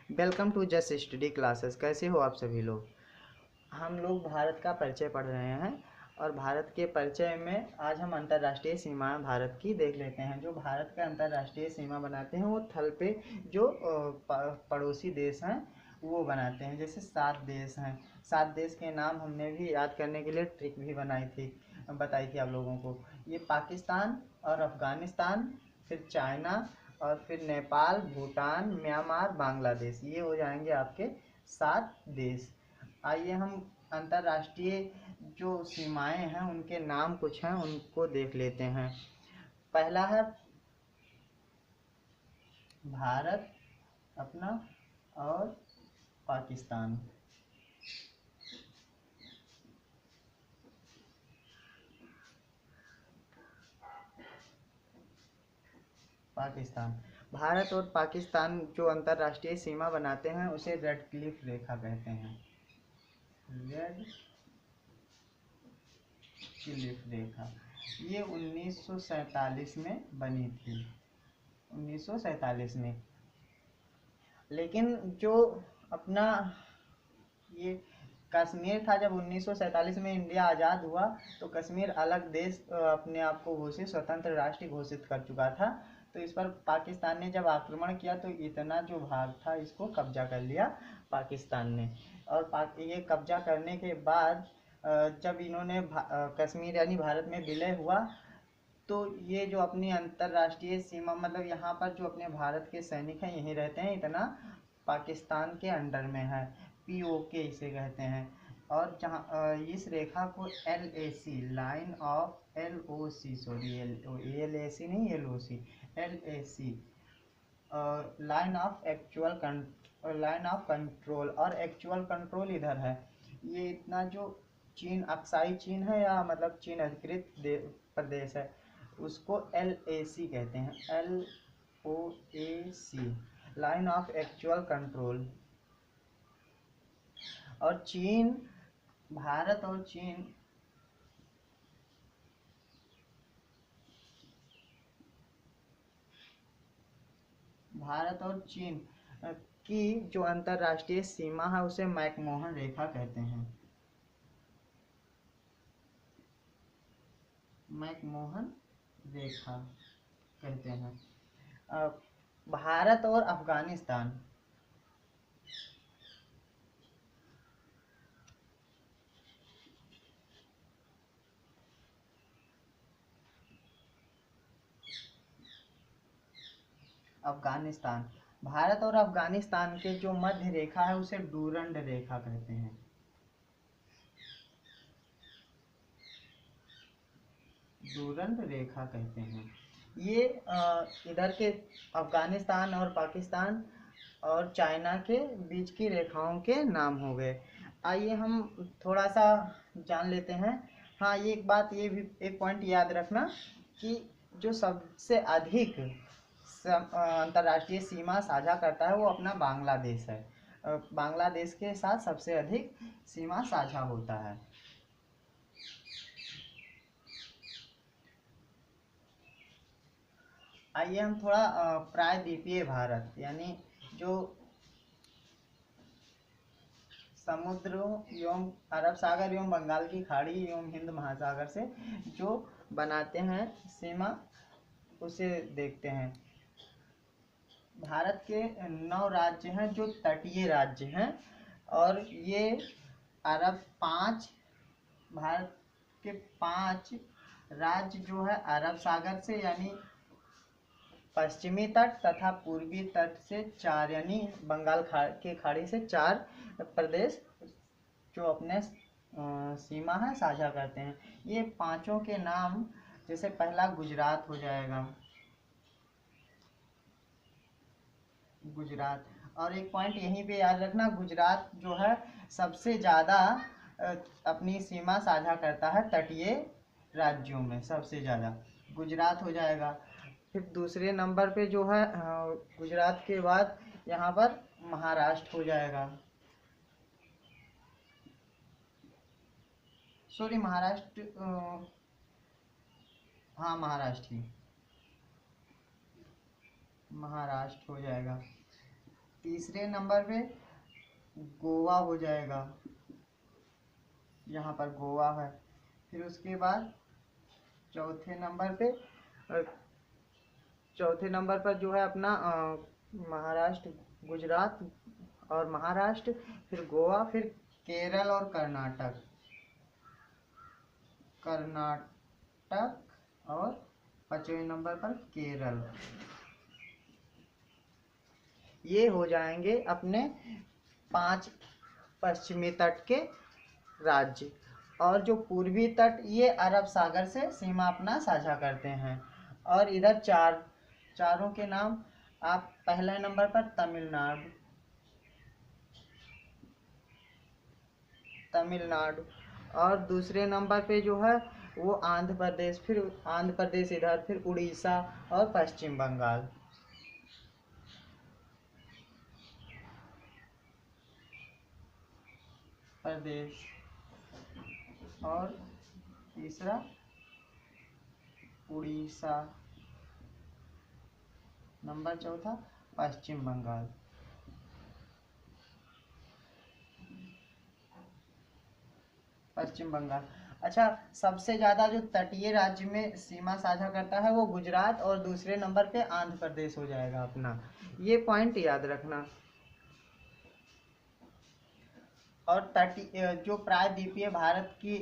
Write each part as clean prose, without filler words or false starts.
Welcome to Just Study Classes. कैसे हो आप सभी लोग। हम लोग भारत का परिचय पढ़ रहे हैं और भारत के परिचय में आज हम अंतर्राष्ट्रीय सीमाएं भारत की देख लेते हैं। जो भारत का अंतर्राष्ट्रीय सीमा बनाते हैं वो थल पे जो पड़ोसी देश हैं वो बनाते हैं। जैसे 7 देश हैं। 7 देश के नाम हमने भी याद करने के लिए ट्रिक भी बताई थी आप लोगों को। ये पाकिस्तान और अफ़गानिस्तान, फिर चाइना और फिर नेपाल, भूटान, म्यांमार, बांग्लादेश, ये हो जाएंगे आपके 7 देश। आइए हम अंतर्राष्ट्रीय जो सीमाएं हैं उनके नाम कुछ हैं उनको देख लेते हैं। पहला है भारत अपना और पाकिस्तान। पाकिस्तान, भारत और पाकिस्तान जो अंतर्राष्ट्रीय सीमा बनाते हैं उसे रेड क्लिफ रेखा कहते हैं। रेड क्लिफ रेखा ये 1947 में बनी थी। 1947 में। लेकिन जो अपना ये कश्मीर था, जब 1947 में इंडिया आज़ाद हुआ तो कश्मीर अलग देश अपने आप को घोषित स्वतंत्र राष्ट्र घोषित कर चुका था। तो इस पर पाकिस्तान ने जब आक्रमण किया तो इतना जो भाग था इसको कब्जा कर लिया पाकिस्तान ने। और ये कब्जा करने के बाद जब इन्होंने कश्मीर यानी भारत में विलय हुआ तो ये जो अपनी अंतर्राष्ट्रीय सीमा मतलब यहाँ पर जो अपने भारत के सैनिक हैं यहीं रहते हैं, इतना पाकिस्तान के अंडर में है। POK इसे कहते हैं। और जहाँ इस रेखा को LAC line of LOC sorry LAC नहीं LOC LAC line of control और एक्चुअल कंट्रोल इधर है। ये इतना जो चीन अक्साई चीन है या मतलब चीन अधिकृत प्रदेश है उसको LAC कहते हैं। LOAC line of actual control. और चीन, भारत और चीन की जो अंतर्राष्ट्रीय सीमा है उसे मैकमोहन रेखा कहते हैं। मैकमोहन रेखा कहते हैं। भारत और अफगानिस्तान, भारत और अफगानिस्तान के जो मध्य रेखा है उसे डूरंड रेखा कहते हैं। डूरंड रेखा कहते हैं। ये इधर के अफगानिस्तान और पाकिस्तान और चाइना के बीच की रेखाओं के नाम हो गए। आइए हम थोड़ा सा जान लेते हैं। हाँ, ये एक बात, ये भी एक पॉइंट याद रखना कि जो सबसे अधिक अंतर्राष्ट्रीय सीमा साझा करता है वो अपना बांग्लादेश है। बांग्लादेश के साथ सबसे अधिक सीमा साझा होता है। आइए हम थोड़ा प्रायद्वीपीय भारत यानी जो समुद्रों एवं अरब सागर एवं बंगाल की खाड़ी एवं हिंद महासागर से जो बनाते हैं सीमा उसे देखते हैं। भारत के 9 राज्य हैं जो तटीय राज्य हैं और ये अरब 5 भारत के 5 राज्य जो है अरब सागर से यानी पश्चिमी तट तथा पूर्वी तट से 4 यानी बंगाल की खाड़ी से 4 प्रदेश जो अपने सीमा है साझा करते हैं। ये पांचों के नाम, जैसे पहला गुजरात हो जाएगा, गुजरात। और एक पॉइंट यहीं पे याद रखना, गुजरात जो है सबसे ज़्यादा अपनी सीमा साझा करता है तटीय राज्यों में, सबसे ज़्यादा गुजरात हो जाएगा। फिर दूसरे नंबर पे जो है गुजरात के बाद यहाँ पर महाराष्ट्र हो जाएगा। सॉरी महाराष्ट्र, हाँ महाराष्ट्र हो जाएगा। तीसरे नंबर पे गोवा हो जाएगा, यहाँ पर गोवा है। फिर उसके बाद चौथे नंबर पे चौथे नंबर पर जो है अपना महाराष्ट्र, गुजरात और महाराष्ट्र, फिर गोवा, फिर केरल और कर्नाटक, कर्नाटक और पांचवें नंबर पर केरल। ये हो जाएंगे अपने 5 पश्चिमी तट के राज्य। और जो पूर्वी तट ये अरब सागर से सीमा अपना साझा करते हैं। और इधर चारों के नाम आप पहले नंबर पर तमिलनाडु, और दूसरे नंबर पे जो है वो आंध्र प्रदेश, फिर आंध्र प्रदेश इधर, फिर उड़ीसा और पश्चिम बंगाल। प्रदेश और तीसरा उड़ीसा, नंबर चौथा पश्चिम बंगाल। पश्चिम बंगाल। अच्छा, सबसे ज़्यादा जो तटीय राज्य में सीमा साझा करता है वो गुजरात, और दूसरे नंबर पे आंध्र प्रदेश हो जाएगा अपना। ये पॉइंट याद रखना। और तटीय जो प्रायद्वीपीय भारत की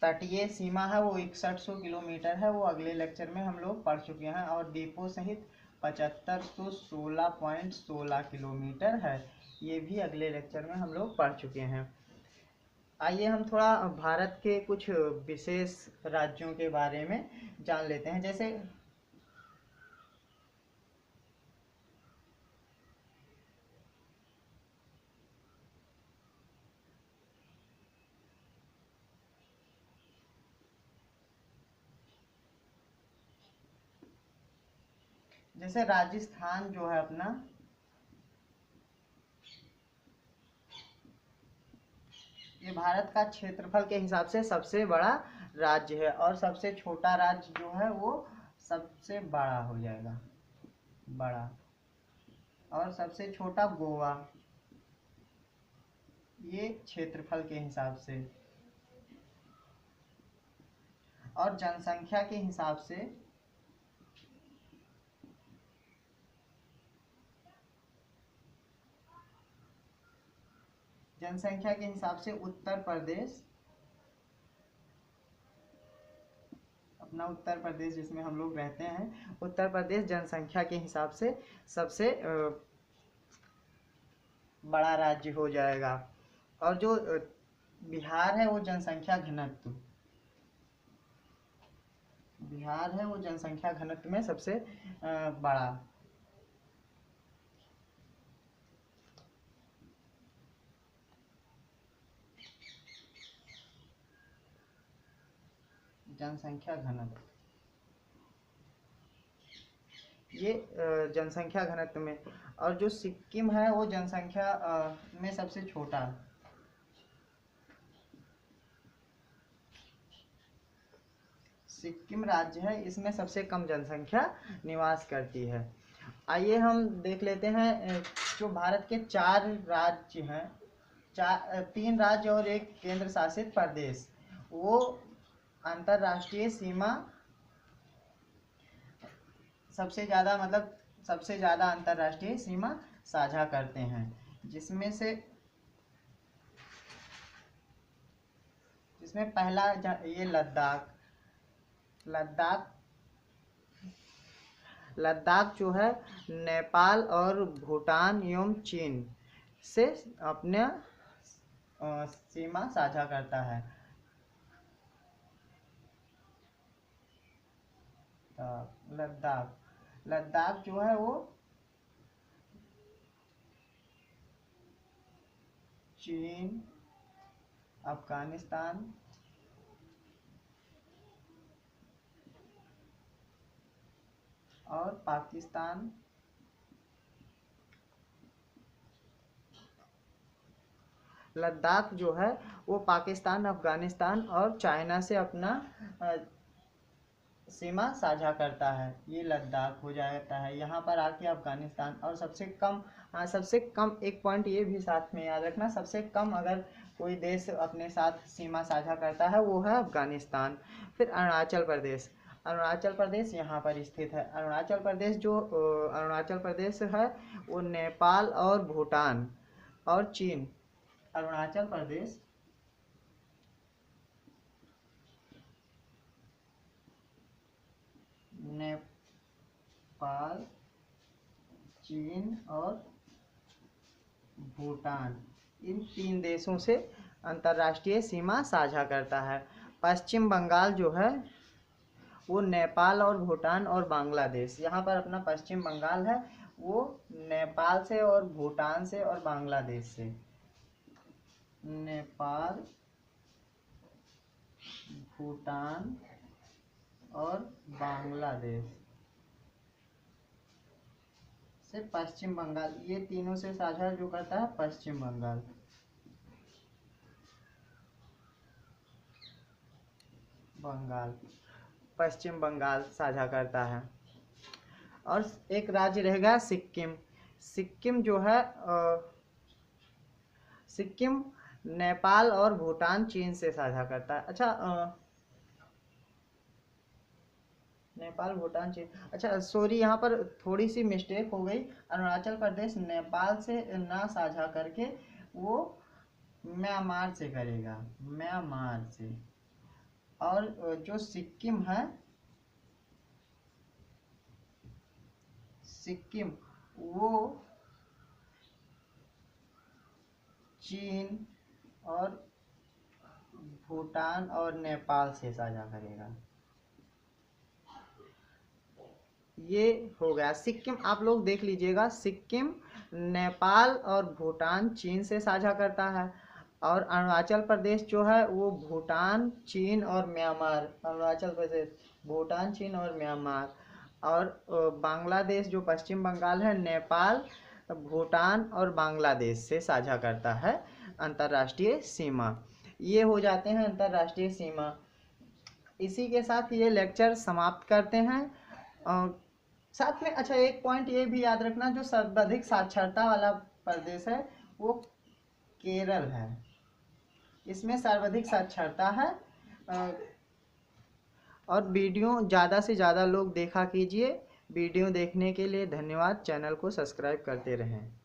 तटीय सीमा है वो 6100 किलोमीटर है, वो अगले लेक्चर में हम लोग पढ़ चुके हैं। और द्वीपों सहित 7516.16 किलोमीटर है, ये भी अगले लेक्चर में हम लोग पढ़ चुके हैं। आइए हम थोड़ा भारत के कुछ विशेष राज्यों के बारे में जान लेते हैं। जैसे राजस्थान जो है अपना, ये भारत का क्षेत्रफल के हिसाब से सबसे बड़ा राज्य है। और सबसे छोटा राज्य जो है वो सबसे बड़ा हो जाएगा, बड़ा। और सबसे छोटा गोवा, ये क्षेत्रफल के हिसाब से। और जनसंख्या के हिसाब से उत्तर प्रदेश, अपना उत्तर प्रदेश जिसमें हम लोग रहते हैं, उत्तर प्रदेश जनसंख्या के हिसाब से सबसे बड़ा राज्य हो जाएगा। और जो बिहार है वो जनसंख्या घनत्व, बिहार है वो जनसंख्या घनत्व में सबसे बड़ा। जनसंख्या घनत्व, ये जनसंख्या घनत्व में। और जो सिक्किम है वो जनसंख्या में सबसे छोटा। सिक्किम राज्य है, इसमें सबसे कम जनसंख्या निवास करती है। आइए हम देख लेते हैं जो भारत के 4 राज्य हैं, 3 राज्य और एक केंद्र शासित प्रदेश, वो अंतर्राष्ट्रीय सीमा सबसे ज़्यादा अंतर्राष्ट्रीय सीमा साझा करते हैं। जिसमें पहला ये लद्दाख जो है नेपाल और भूटान एवं चीन से अपने सीमा साझा करता है। लद्दाख जो है वो चीन, अफगानिस्तान और पाकिस्तान लद्दाख जो है वो पाकिस्तान, अफगानिस्तान और चाइना से अपना सीमा साझा करता है, ये लद्दाख हो जाता है। यहाँ पर आके अफगानिस्तान, और सबसे कम, हाँ सबसे कम एक पॉइंट ये भी साथ में याद रखना, सबसे कम अगर कोई देश अपने साथ सीमा साझा करता है वो है अफगानिस्तान। फिर अरुणाचल प्रदेश, अरुणाचल प्रदेश यहाँ पर स्थित है। अरुणाचल प्रदेश जो अरुणाचल प्रदेश है वो नेपाल और भूटान और चीन, अरुणाचल प्रदेश नेपाल, चीन और भूटान, इन 3 देशों से अंतर्राष्ट्रीय सीमा साझा करता है। पश्चिम बंगाल जो है वो नेपाल और भूटान और बांग्लादेश, यहाँ पर अपना पश्चिम बंगाल है वो नेपाल से और भूटान से और बांग्लादेश से, नेपाल, भूटान और बांग्लादेश से पश्चिम बंगाल, ये तीनों से साझा जो करता है पश्चिम बंगाल। पश्चिम बंगाल साझा करता है। और एक राज्य रहेगा सिक्किम। सिक्किम जो है सिक्किम नेपाल और भूटान चीन से साझा करता है। अच्छा नेपाल भूटान चीन, अच्छा सॉरी यहाँ पर थोड़ी सी मिस्टेक हो गई। अरुणाचल प्रदेश नेपाल से ना साझा करके वो म्यांमार से करेगा, म्यांमार से। और जो सिक्किम है, सिक्किम वो चीन और भूटान और नेपाल से साझा करेगा। ये हो गया सिक्किम, आप लोग देख लीजिएगा, सिक्किम नेपाल और भूटान चीन से साझा करता है। और अरुणाचल प्रदेश जो है वो भूटान, चीन और म्यांमार, अरुणाचल प्रदेश भूटान, चीन और म्यांमार। और बांग्लादेश जो पश्चिम बंगाल है, नेपाल, भूटान और बांग्लादेश से साझा करता है अंतर्राष्ट्रीय सीमा। ये हो जाते हैं अंतर्राष्ट्रीय सीमा। इसी के साथ ये लेक्चर समाप्त करते हैं। साथ में अच्छा एक पॉइंट ये भी याद रखना, जो सर्वाधिक साक्षरता वाला प्रदेश है वो केरल है, इसमें सर्वाधिक साक्षरता है। और वीडियो ज़्यादा से ज़्यादा लोग देखा कीजिए। वीडियो देखने के लिए धन्यवाद। चैनल को सब्सक्राइब करते रहें।